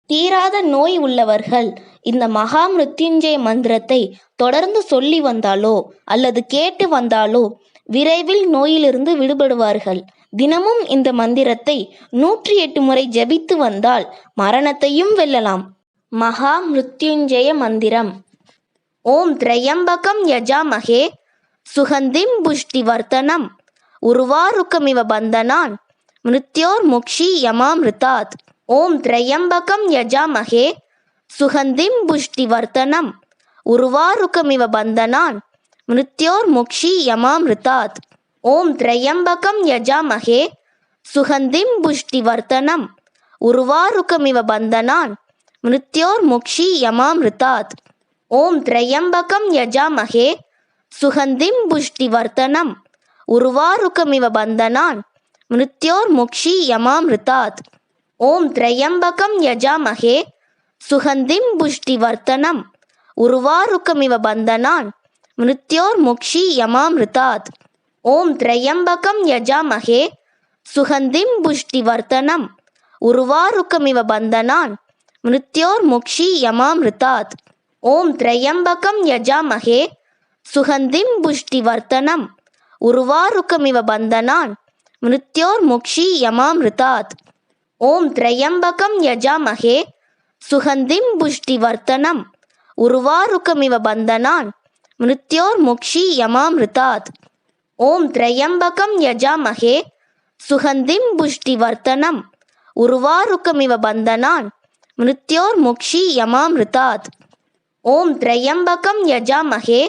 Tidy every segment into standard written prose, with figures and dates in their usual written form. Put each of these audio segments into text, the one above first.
தீராத நோய் உள்ளவர்கள் இந்த மகா மிருத்யுஞ்சய மந்திரத்தை தொடர்ந்து சொல்லி வந்தாலோ அல்லது கேட்டு வந்தாலோ விரைவில் நோயிலிருந்து விடுபடுவார்கள். தினமும் இந்த மந்திரத்தை 108 முறை ஜபித்து வந்தால் மரணத்தையும் வெல்லலாம். மகா மிருத்யுஞ்சய மந்திரம். ஓம் திரையம்பகம் யஜாமஹே சுகந்திம் புஷ்டிவர்தனம் உருவாருக்கமிவ பந்தனான் மிருத்யோர் முக்ஷி யமாமிருதாத். ஓம் திரையம்பகம் யஜாமஹே சுகந்திம் புஷ்டிவர்தனம் உருவாருக்கமிவ பந்தனான் மிருத்யோர் முக்ஷி யமாமிருதாத். ஓம் திரையம்பகம் யஜாமஹே சுகந்திம் புஷ்டிவர்தனம் உருவாருக்கமிவ பந்தனான் மிருத்யோர் முக்ஷி யமாமிருதாத். ஓம் திரையம்பகம் யஜாமஹே சுகந்திம் புஷ்டிவர்தனம் உருவாருக்கமிவ பந்தனான் மிருத்யோர் முக்ஷி யமாமிருதாத். ஓம் திரையம்பகம் யஜாமஹே சுகந்திம் புஷ்டிவர்தனம் உருவாருக்கமிவ பந்தனான் மிருத்யோர் முக்ஷி யமாமிருதாத். ஓம் திரையம்பகம் யஜாமஹே சுகந்திம் புஷ்டிவர்தனம் உருவாருக்கமிவ பந்தனான் மிருத்யோர் முக்ஷி யமாமிருதாத். ஓம் திரையம்பகம் யஜாமஹே சுகந்திம் புஷ்டிவர்தனம் உருவாருக்கமிவ பந்தனான் மிருத்யோர் முக்ஷி யமாமிருதாத். ஓம் திரையம்பகம் யஜாமஹே சுகந்திம் புஷ்டிவர்தனம் உருவாருக்கமிவ பந்தனான் மிருத்யோர் முக்ஷி யமாமிருதாத். ஓம் திரையம்பகம் யஜாமஹே சுகந்திம் புஷ்டிவர்தனம் உருவாருக்கமிவ பந்தனான் மிருத்யோர் முக்ஷி யமாமிருதாத். ஓம் திரையம்பகம் யஜாமஹே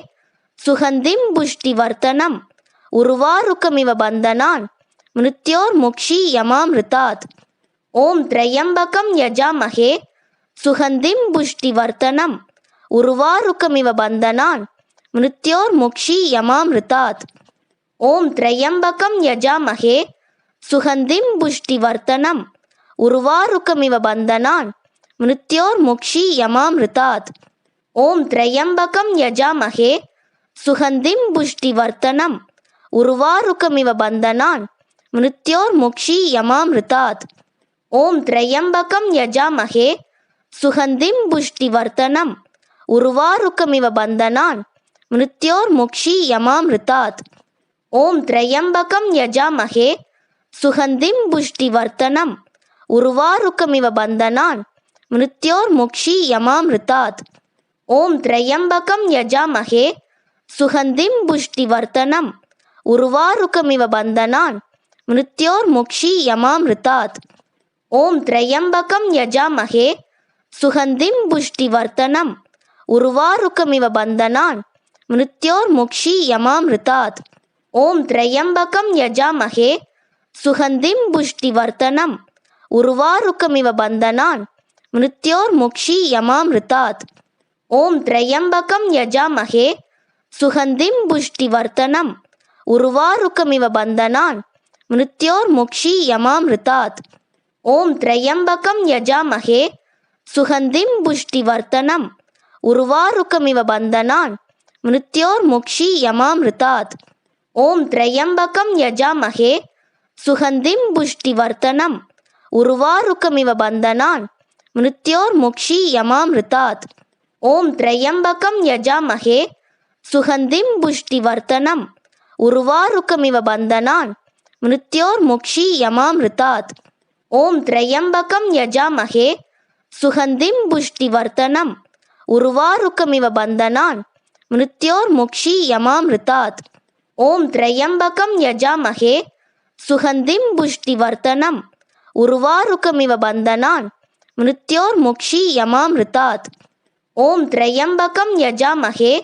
சுகந்திம் புஷ்டிவர்தனம் உருவாருக்கமிவ பந்தனான் மிருத்யோர் முக்ஷி யமாமிருதாத். ஓம் திரையம்பகம் யஜாமஹே சுகந்திம் புஷ்டிவர்தனம் உருவாருக்கமிவ பந்தனான் மிருத்யோர் முக்ஷி யமாமிருதாத். ஓம் திரையம்பகம் யஜாமஹே சுகந்திம் புஷ்டிவர்தனம் உருவாருக்கமிவ பந்தனான் மிருத்யோர் முக்ஷி யமாமிருதாத். ஓம் திரையம்பகம் யஜாமஹே சுகந்திம் புஷ்டிவர்தனம் உருவாருக்கமிவ பந்தனான் மிருத்யோர் முக்ஷி யமாமிருதாத். ஓம் திரையம்பகம் யஜாமஹே சுகந்திம் புஷ்டிவர்தனம் உருவாருக்கமிவ பந்தனான் மிருத்யோர் முக்ஷி யமாமிருதாத். ஓம் திரையம்பகம் யஜாமஹே சுகந்திம் புஷ்டிவர்தனம் உருவாருக்கமிவ பந்தனான் மிருத்யோர் முக்ஷி யமாமிருதாத். ஓம் திரையம்பகம் யஜாமஹே சுகந்திம் புஷ்டிவர்தனம் உருவாருக்கமிவ பந்தனான் மிருத்யோர் முக்ஷி யமாமிருதாத். ஓம் திரையம்பகம் யஜாமஹே சுகந்திம் புஷ்டிவர்தனம் உருவாருக்கமிவ பந்தனான் மிருத்யோர் முக்ஷி யமாமிருதாத். ஓம் திரையம்பகம் யஜாமஹே சுகந்திம் புஷ்டிவர்தனம் உருவாருக்கமிவ பந்தனான் மிருத்யோர் முக்ஷி யமாமிருதாத். ஓம் திரையம்பகம் யஜாமஹே சுகந்திம் புஷ்டிவர்தனம் உருவாருக்கமிவ பந்தனான் மிருத்யோர் முக்ஷி யமாமிருதாத். ஓம் திரையம்பகம் யஜாமஹே சுகந்திம் புஷ்டிவர்தனம் உருவாருக்கமிவ பந்தனான் மிருத்யோர் முக்ஷி யமாமிருதாத். ஓம் திரையம்பகம் யஜாமஹே சுகந்திம் புஷ்டிவர்தனம் உருவாருக்கமிவ பந்தனான் மிருத்யோர் முக்ஷி யமாமிருதாத். ஓம் திரையம்பகம் யஜாமஹே சுகந்திம் புஷ்டிவர்தனம் உருவாருக்கமிவ பந்தனான் மிருத்யோர் முக்ஷி யமாமிருதாத். ஓம் திரையம்பகம் யஜாமஹே சுகந்திம் புஷ்டிவர்தனம் உருவாருக்கமிவ பந்தனான் மிருத்யோர் முக்ஷி யமாமிருதாத். ஓம் திரையம்பகம் யஜாமஹே சுகந்திம் புஷ்டிவர்தனம் உருவாருக்கமிவ பந்தனான் மிருத்யோர் முக்ஷி யமாமிருதாத். ஓம் திரையம்பகம் யஜாமஹே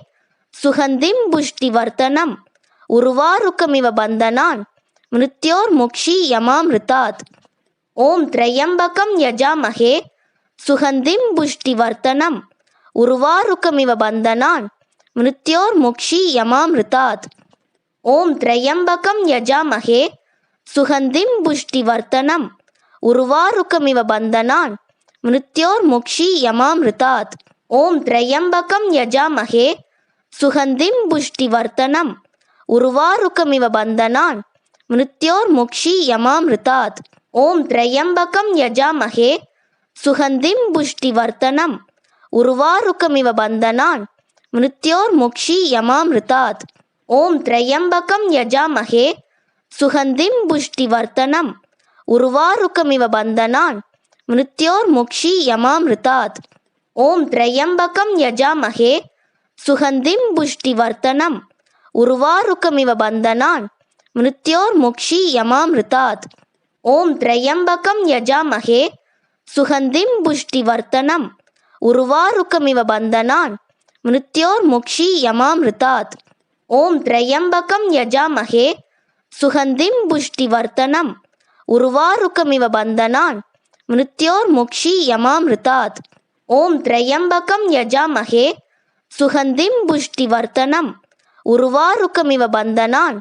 சுகந்திம் புஷ்டிவர்தனம் உருவாருக்கமிவ பந்தனான் மிருத்யோர் முக்ஷி யமாமிருதாத். ஓம் திரையம்பகம் யஜாமஹே சுகந்திம் புஷ்டிவர்தனம் உருவாருக்கமிவ பந்தனான் மிருத்யோர் முக்ஷி யமாமிருதாத். ஓம் திரையம்பகம் யஜாமஹே சுகந்திம் புஷ்டிவர்தனம் உருவாருக்கமிவ பந்தனான் மிருத்யோர் முக்ஷி யமாமிருதாத். ஓம் திரையம்பகம் யஜாமஹே சுகந்திம் புஷ்டிவர்தனம் உருவாருக்கமிவ பந்தனான் மிருத்யோர் முக்ஷி யமாமிருதாத். ஓம் திரையம்பகம் யஜாமஹே சுகந்திம் புஷ்டிவர்த்தனம் உர்வாருகமிவ பந்தனான் மிருத்யோர்முக்ஷி யமாமிருதாத். ஓம் த்ரயம்பகம் யஜாமஹே சுகந்திம் புஷ்டிவர்த்தனம் உர்வாருகமிவ பந்தனான் மிருத்யோர்முக்ஷி யமாமிருதாத். ஓம் த்ரயம்பகம் யஜாமஹே சுகந்திம் புஷ்டிவர்த்தனம் உர்வாருகமிவ பந்தனான் மிருத்யோர்முக்ஷி யமாமிருதாத். ஓம் த்ரயம்பகம் யஜாமஹே சுகந்திம் புஷ்டிவர்த்தனம் உர்வாருகமிவ பந்தனான் மிருத்யோர்முக்ஷி யமாமிருதாத். ஓம் த்ரயம்பகம் யஜாமஹே சுகந்திம் புஷ்டிவர்த்தனம் உர்வாருகமிவ பந்தனான் மிருத்யோர்முக்ஷி யமாமிருதாத். ஓம் த்ரயம்பகம் யஜாமஹே சுகந்திம் புஷ்டிவர்த்தனம் உர்வாருகமிவ பந்தனான்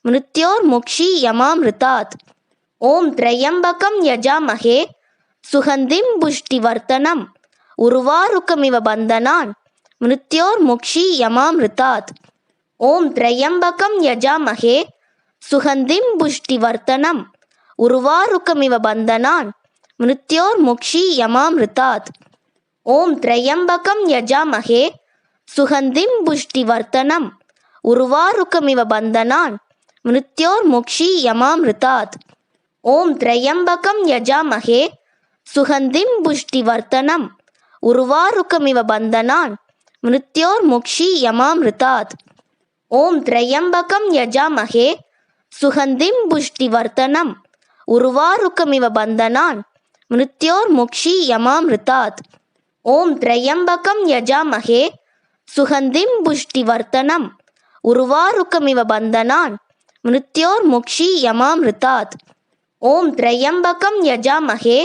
மிருத்யோர்முக்ஷி யமாமிருதாத். ஓம் த்ரயம்பகம் யஜாமஹே சுகந்திம் புஷ்டிவர்த்தனம் உர்வாருகமிவ பந்தனான் மிருத்யோர்முக்ஷி யமாமிருதாத். ஓம் த்ரயம்பகம் யஜாமஹே சுகந்திம் புஷ்டிவர்த்தனம் உர்வாருகமிவ பந்தனான் மிருத்யோர்முக்ஷி யமாமிருதாத். ஓம் த்ரயம்பகம் யஜாமஹே சுகந்திம் புஷ்டிவர்த்தனம் உர்வாருகமிவ பந்தனான் மிருத்யோர்முக்ஷி யமாமிருதாத். ஓம் த்ரயம்பகம் யஜாமஹே சுகந்திம் புஷ்டிவர்த்தனம் உர்வாருகமிவ பந்தனான் மிருத்யோர்முக்ஷி யமாமிருதாத். ஓம் த்ரயம்பகம் யஜாமஹே சுகந்திம் புஷ்டிவர்த்தனம் உர்வாருகமிவ பந்தனான் மிருத்யோர்முக்ஷி யமாமிருதாத். ஓம் த்ரயம்பகம் யஜாமஹே சுகந்திம் புஷ்டிவர்த்தனம் உர்வாருகமிவ பந்தனான் மிருத்யோர்முக்ஷி யமாமிருதாத். ஓம் த்ரயம்பகம் யஜாமஹே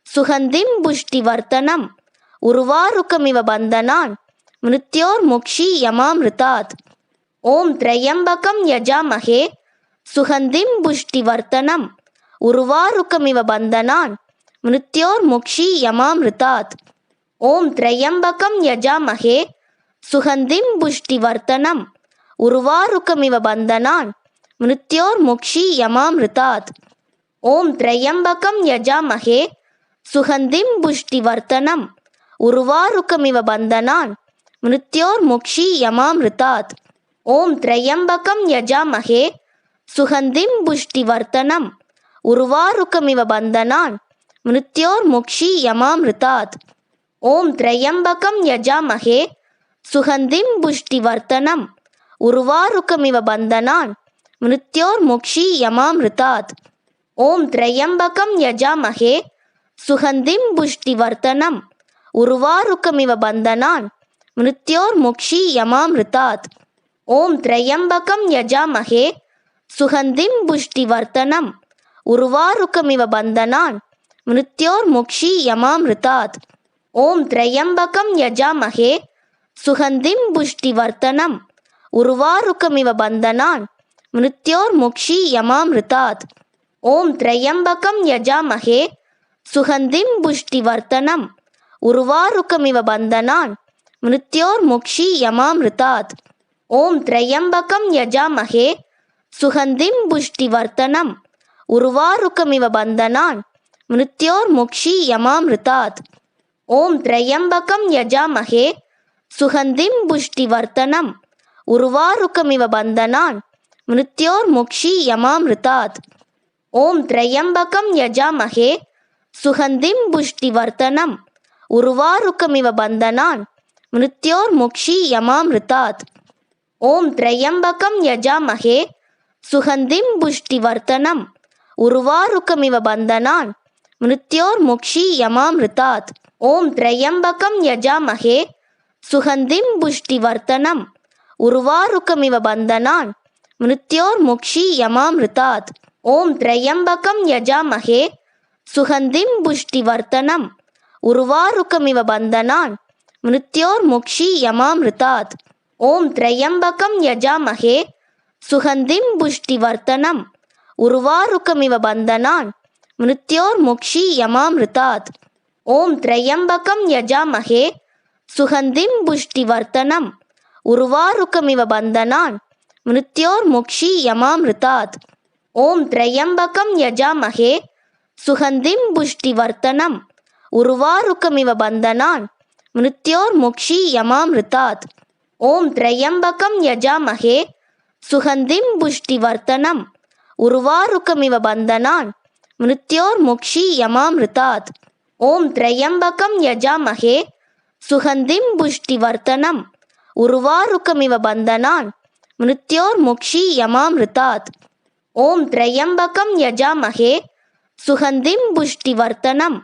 சுகந்திம் புஷ்டிவர்த்தனம் உர்வாருகமிவ பந்தனான் மிருத்யோர்முக்ஷி யமாமிருதாத். ஓம் த்ரயம்பகம் யஜாமஹே சுகந்திம் புஷ்டிவர்த்தனம் உர்வாருகமிவ பந்தனான் மிருத்யோர்முக்ஷி யமாமிருதாத். ஓம் த்ரயம்பகம் யஜாமஹே சுகந்திம் புஷ்டிவர்த்தனம் உர்வாருகமிவ பந்தனான் மிருத்யோர்முக்ஷி யமாமிருதாத். ஓம் த்ரயம்பகம் யஜாமஹே சுகந்திம் புஷ்டிவர்த்தனம் உர்வாருகமிவ பந்தனான் மிருத்யோர்முக்ஷி யமாமிருதாத். ஓம் த்ரயம்பகம் யஜாமஹே சுகந்திம் புஷ்டிவர்த்தனம் உர்வாருகமிவ பந்தனான் மிருத்யோர்முக்ஷி யமாமிருதாத். ஓம் த்ரயம்பகம் யஜாமஹே சுகந்திம் புஷ்டிவர்த்தனம் உர்வாருகமிவ பந்தனான் மிருத்யோர்முக்ஷி யமாமிருதாத். ஓம் த்ரயம்பகம் யஜாமஹே சுகந்திம் புஷ்டிவர்த்தனம் உர்வாருகமிவ பந்தனான் மிருத்யோர்முக்ஷி யமாமிருதாத். ஓம் த்ரயம்பகம் யஜாமஹே சுகந்திம் புஷ்டிவர்த்தனம் உர்வாருகமிவ பந்தனான் மிருத்யோர்முக்ஷி யமாமிருதாத். ஓம் த்ரயம்பகம் யஜாமஹே சுகந்திம் புஷ்டிவர்த்தனம் உர்வாருகமிவ பந்தனான் மிருத்யோர்முக்ஷி யமாமிருதாத். ஓம் த்ரயம்பகம் யஜாமஹே சுகந்திம் புஷ்டிவர்த்தனம் உர்வாருகமிவ பந்தனான் மிருத்யோர்முக்ஷி யமாமிருதாத். ஓம் த்ரயம்பகம் யஜாமஹே சுகந்திம் புஷ்டிவர்த்தனம் உர்வாருகமிவ பந்தனான் மிருத்யோர்முக்ஷி யமாமிருதாத். ஓம் த்ரயம்பகம் யஜாமஹே சுகந்திம் புஷ்டிவர்த்தனம் உர்வாருகமிவ பந்தனான் மிருத்யோர்முக்ஷி யமாமிருதாத். ஓம் த்ரயம்பகம் யஜாமஹே சுகந்திம் புஷ்டிவர்த்தனம் உர்வாருகமிவ பந்தனான் மிருத்யோர்முக்ஷி யமாமிருதாத். ஓம் த்ரயம்பகம் யஜாமஹே சுகந்திம் புஷ்டிவர்த்தனம் உர்வாருகமிவ பந்தனான் மிருத்யோர்முக்ஷி யமாமிருதாத். ஓம் த்ரயம்பகம் யஜாமஹே சுகந்திம் புஷ்டிவர்த்தனம் உர்வாருகமிவ பந்தனான் மிருத்யோர்முக்ஷி யமாமிருதாத். ஓம் த்ரயம்பகம் யஜாமஹே சுகந்திம் புஷ்டிவர்த்தனம் உர்வாருகமிவ பந்தனான் மிருத்யோர்முக்ஷி யமாமிருதாத். ஓம் த்ரயம்பகம் யஜாமஹே சுகந்திம் புஷ்டிவர்த்தனம் உர்வாருகமிவ பந்தனான் மிருத்யோர்முக்ஷி யமாமிருதாத். ஓம் த்ரயம்பகம் யஜாமஹே சுகந்திம் புஷ்டிவர்த்தனம் உர்வாருகமிவ பந்தனான் மிருத்யோர்முக்ஷி யமாமிருதாத். ஓம் த்ரயம்பகம் யஜாமஹே சுகந்திம் புஷ்டிவர்த்தனம் उर्वारुकमिव बन्धनान् मृत्योर्मुक्षीयमामृतात्। ॐ त्र्यम्बकं यजामहे सुगन्धिं पुष्टिवर्धनम् उर्वारुकमिव बन्धनान् मृत्योर्मुक्षीयमामृतात्। ॐ त्र्यम्बकं यजामहे सुगन्धिं पुष्टिवर्धनम् उर्वारुकमिव बन्धनान् मृत्योर्मुक्षीयमामृतात्। ॐ त्र्यम्बकं यजामहे सुगन्धिं पुष्टिवर्धनम्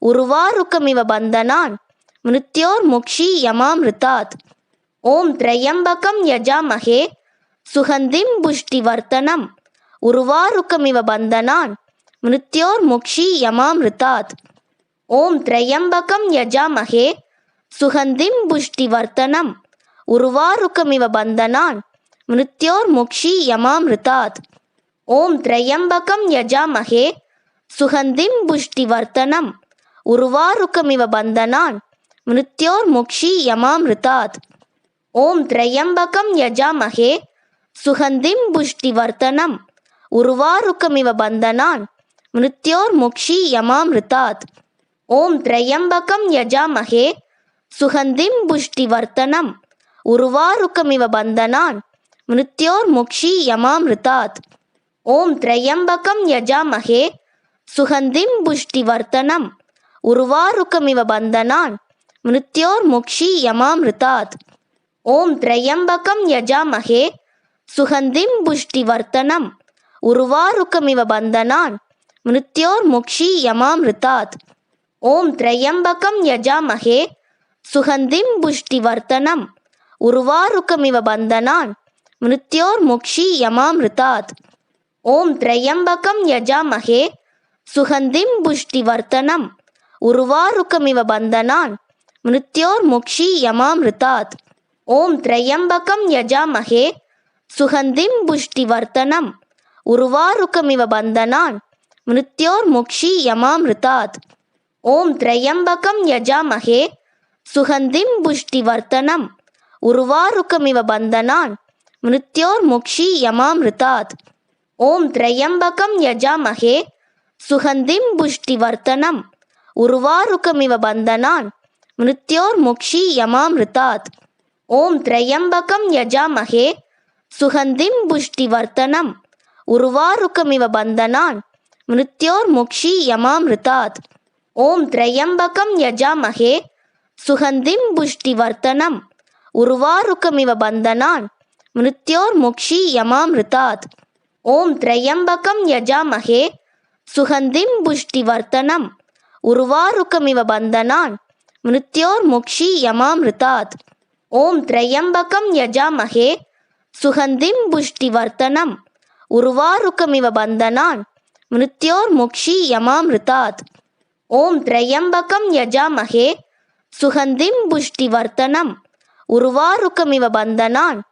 उर्वारुकमिव बन्धनान् मृत्योर्मुक्षीयमामृतात्। ॐ त्र्यम्बकं यजामहे सुगन्धिं पुष्टिवर्धनम् उर्वारुकमिव बन्धनान् मृत्योर्मुक्षीयमामृतात्। ॐ त्र्यम्बकं यजामहे सुगन्धिं पुष्टिवर्धनम् उर्वारुकमिव बन्धनान् मृत्योर्मुक्षीयमामृतात्। ॐ त्र्यम्बकं यजामहे सुगन्धिं पुष्टिवर्धनम् उर्वारुकमिव बन्धनान् मृत्योर्मुक्षीयमामृतात्। ॐ त्र्यम्बकं यजामहे सुगन्धिं पुष्टिवर्धनम् उर्वारुकमिव बन्धनान् मृत्योर्मुक्षीयमामृतात्। ॐ त्र्यम्बकं यजामहे सुगन्धिं पुष्टिवर्धनम् उर्वारुकमिव बन्धनान् मृत्योर्मुक्षीयमामृतात्। ॐ त्र्यम्बकं यजामहे सुगन्धिं पुष्टिवर्धनम् उर्वारुकमिव बन्धनान् मृत्योर्मुक्षीयमामृतात्। ॐ त्र्यम्बकं यजामहे सुगन्धिं पुष्टिवर्धनम् उर्वारुकमिव बन्धनान् मृत्योर्मुक्षीयमामृतात्। ॐ त्र्यम्बकं यजामहे सुगन्धिं पुष्टिवर्धनम् उर्वारुकमिव बन्धनान् मृत्योर्मुक्षीयमामृतात्। ॐ त्र्यम्बकं यजामहे सुगन्धिं पुष्टिवर्धनम् उर्वारुकमिव बन्धनान् मृत्योर्मुक्षीयमामृतात्। ॐ त्र्यम्बकं यजामहे सुगन्धिं पुष्टिवर्धनम् उर्वारुकमिव बन्धनान् मृत्योर्मुक्षीयमामृतात्। ॐ त्र्यम्बकं यजामहे सुगन्धिं पुष्टिवर्धनम् उर्वारुकमिव बन्धनान् मृत्योर्मुक्षीयमामृतात्। ॐ त्र्यम्बकं यजामहे सुगन्धिं पुष्टिवर्धनम् उर्वारुकमिव बन्धनान् मृत्योर्मुक्षीयमामृतात्। ॐ त्र्यम्बकं यजामहे सुगन्धिं पुष्टिवर्धनम् उर्वारुकमिव बन्धनान् मृत्योर्मुक्षीयमामृतात्। ॐ त्र्यम्बकं यजामहे सुगन्धिं पुष्टिवर्धनम् उर्वारुकमिव बन्धनान् मृत्योर्मुक्षीयमामृतात्। ॐ त्र्यम्बकं यजामहे सुगन्धिं पुष्टिवर्धनम् उर्वारुकमिव बन्धनान् मृत्योर्मुक्षीयमामृतात्। ॐ त्र्यम्बकं यजामहे सुगन्धिं पुष्टिवर्धनम् उर्वारुकमिव बन्धनान्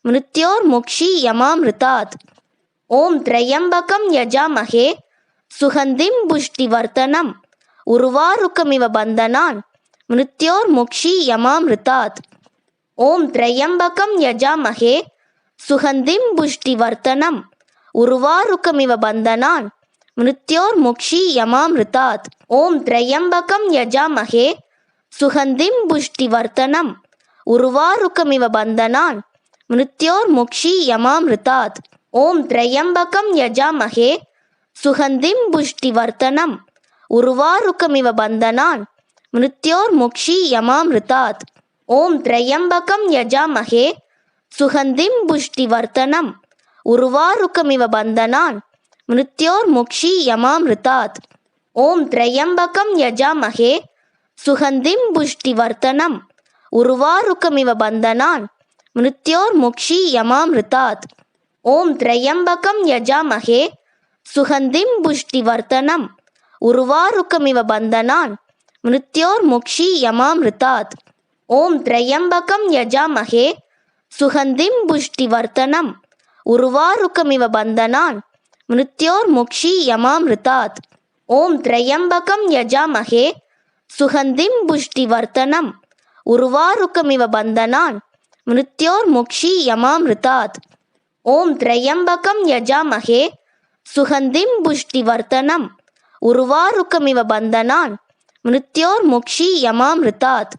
मृत्योर्मुक्षीयमामृतात्। ॐ त्र्यम्बकं यजामहे सुगन्धिं पुष्टिवर्धनम् उर्वारुकमिव बन्धनान् मृत्योर्मुक्षीयमामृतात्। ॐ त्र्यम्बकं यजामहे सुगन्धिं पुष्टिवर्धनम् उर्वारुकमिव बन्धनान् मृत्योर्मुक्षीयमामृतात्। ॐ त्र्यम्बकं यजामहे सुगन्धिं पुष्टिवर्धनम् उर्वारुकमिव बन्धनान् मृत्योर्मुक्षीयमामृतात्। ॐ त्र्यम्बकं यजामहे सुगन्धिं पुष्टिवर्धनम् उर्वारुकमिव बन्धनान् मृत्योर्मुक्षीयमामृतात्। ॐ त्र्यम्बकं यजामहे सुगन्धिं पुष्टिवर्धनम् उर्वारुकमिव बन्धनान् मृत्योर्मुक्षीयमामृतात्। ॐ त्र्यम्बकं यजामहे सुगन्धिं पुष्टिवर्धनम् उर्वारुकमिव बन्धनान् मृत्योर्मुक्षीयमामृतात्। ॐ त्र्यम्बकं यजामहे सुगन्धिं पुष्टिवर्धनम् उर्वारुकमिव बन्धनान् मृत्योर्मुक्षीयमामृतात्। ॐ त्र्यम्बकं यजामहे सुगन्धिं पुष्टिवर्धनम् उर्वारुकमिव बन्धनान् मृत्योर्मुक्षीयमामृतात्। ॐ त्र्यम्बकं यजामहे सुगन्धिं पुष्टिवर्धनम् उर्वारुकमिव बन्धनान् मृत्योर्मुक्षीयमामृतात्। ॐ त्र्यम्बकं यजामहे सुगन्धिं पुष्टिवर्धनम् उर्वारुकमिव बन्धनान् मृत्योर्मुक्षीयमामृतात्। ॐ त्र्यम्बकं यजामहे सुगन्धिं पुष्टिवर्धनम् उर्वारुकमिव बन्धनान् मृत्योर्मुक्षी यमामृतात्।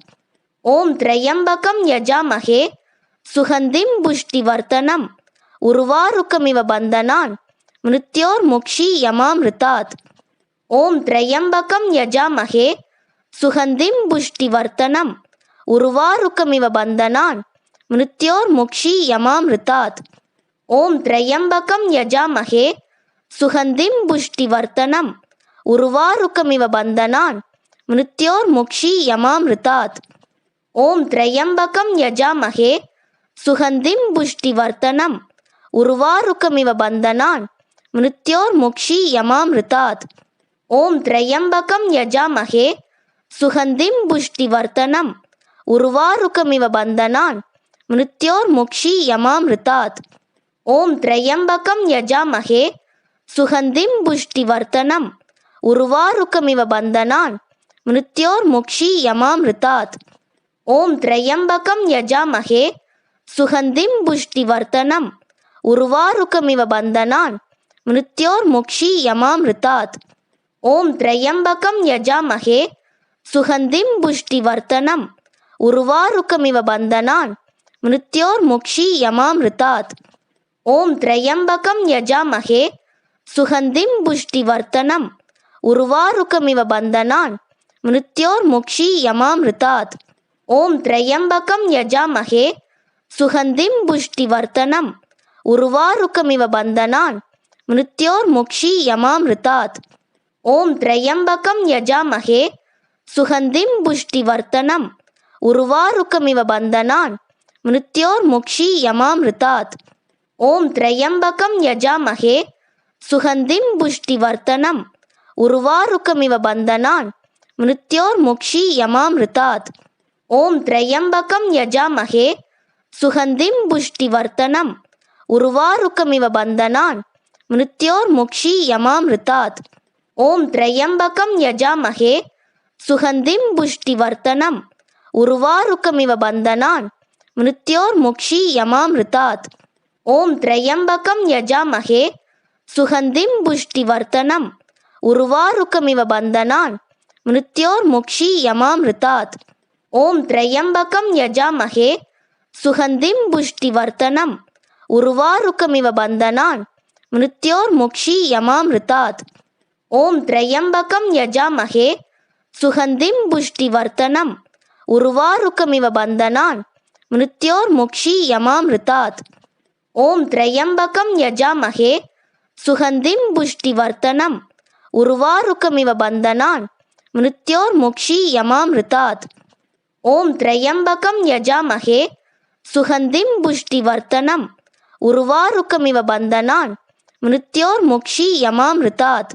ओम त्र्यंबकं यजामहे सुगंधिं पुष्टिवर्धनम् उर्वारुकमिव बन्धनान् मृत्योर्मुक्षी यमामृतात्। ओम त्र्यंबकं यजामहे सुगंधिं पुष्टिवर्धनम् उर्वारुकमिव बन्धनान् मृत्योर्मुक्षी यमामृतात्। ओम त्र्यंबकं यजामहे सुगंधिं पुष्टिवर्धनम् उर्वारुकमिव बन्धनान् मृत्योर्मुक्षी यमामृतात्। ओम त्र्यंबकं यजामहे सुगंधिं पुष्टिवर्धनम् उर्वारुकमिव बन्धनान् मृत्योर्मुक्षी यमामृतात्। ओम त्र्यंबकं यजामहे सुगंधिं पुष्टिवर्धनम् उर्वारुकमिव बन्धनान् मृत्योर्मुक्षी यमामृतात्। ओम त्र्यंबकं यजामहे सुगंधिं पुष्टिवर्धनम् उर्वारुकमिव बन्धनान् मृत्योर्मुक्षी यमामृतात्। ओम त्र्यंबकं यजामहे सुगंधिं पुष्टिवर्धनम् उर्वारुकमिव बन्धनान् मृत्योर्मुक्षी यमामृतात्। ओम त्र्यंबकं यजामहे सुगंधिं पुष्टिवर्धनम् उर्वारुकमिव बन्धनान् मृत्योर्मुक्षी यमामृतात्। ओम त्र्यंबकं यजामहे सुगंधिं पुष्टिवर्धनम् उर्वारुकमिव बन्धनान् मृत्योर्मुक्षी यमामृतात्। ओम त्र्यंबकं यजामहे सुगंधिं पुष्टिवर्धनम् उर्वारुकमिव बन्धनान् मृत्योर्मुक्षी यमामृतात्। ओम त्र्यंबकं यजामहे सुगंधिं पुष्टिवर्धनम् उर्वारुकमिव बन्धनान् मृत्योर्मुक्षी यमामृतात्। ओम त्र्यंबकं यजामहे सुगंधिं पुष्टिवर्धनम् उर्वारुकमिव बन्धनान् मृत्योर्मुक्षी यमामृतात्। ओम त्र्यंबकं यजामहे सुगंधिं पुष्टिवर्धनम् उर्वारुकमिव बन्धनान् मृत्योर्मुक्षी यमामृतात्। ओम त्र्यंबकं यजामहे सुगंधिं पुष्टिवर्धनम् उर्वारुकमिव बन्धनान् मृत्योर्मुक्षी यमामृतात्। ओम त्र्यंबकं यजामहे सुगंधिं पुष्टिवर्धनम् उर्वारुकमिव बन्धनान् मृत्योर्मुक्षी यमामृतात्। ओम त्र्यंबकं यजामहे सुगंधिं पुष्टिवर्धनम् उर्वारुकमिव बन्धनान् मृत्योर्मुक्षी यमामृतात्। ओम त्र्यंबकं यजामहे सुगंधिं पुष्टिवर्धनम् उर्वारुकमिव बन्धनान् मृत्योर्मुक्षी यमामृतात्। ओम त्र्यंबकं यजामहे सुगंधिं पुष्टिवर्धनम् उर्वारुकमिव बन्धनान् मृत्योर्मुक्षी यमामृतात्। ओम त्र्यंबकं यजामहे सुगंधिं पुष्टिवर्धनम् उर्वारुकमिव बन्धनान् मृत्योर्मुक्षी यमामृतात्।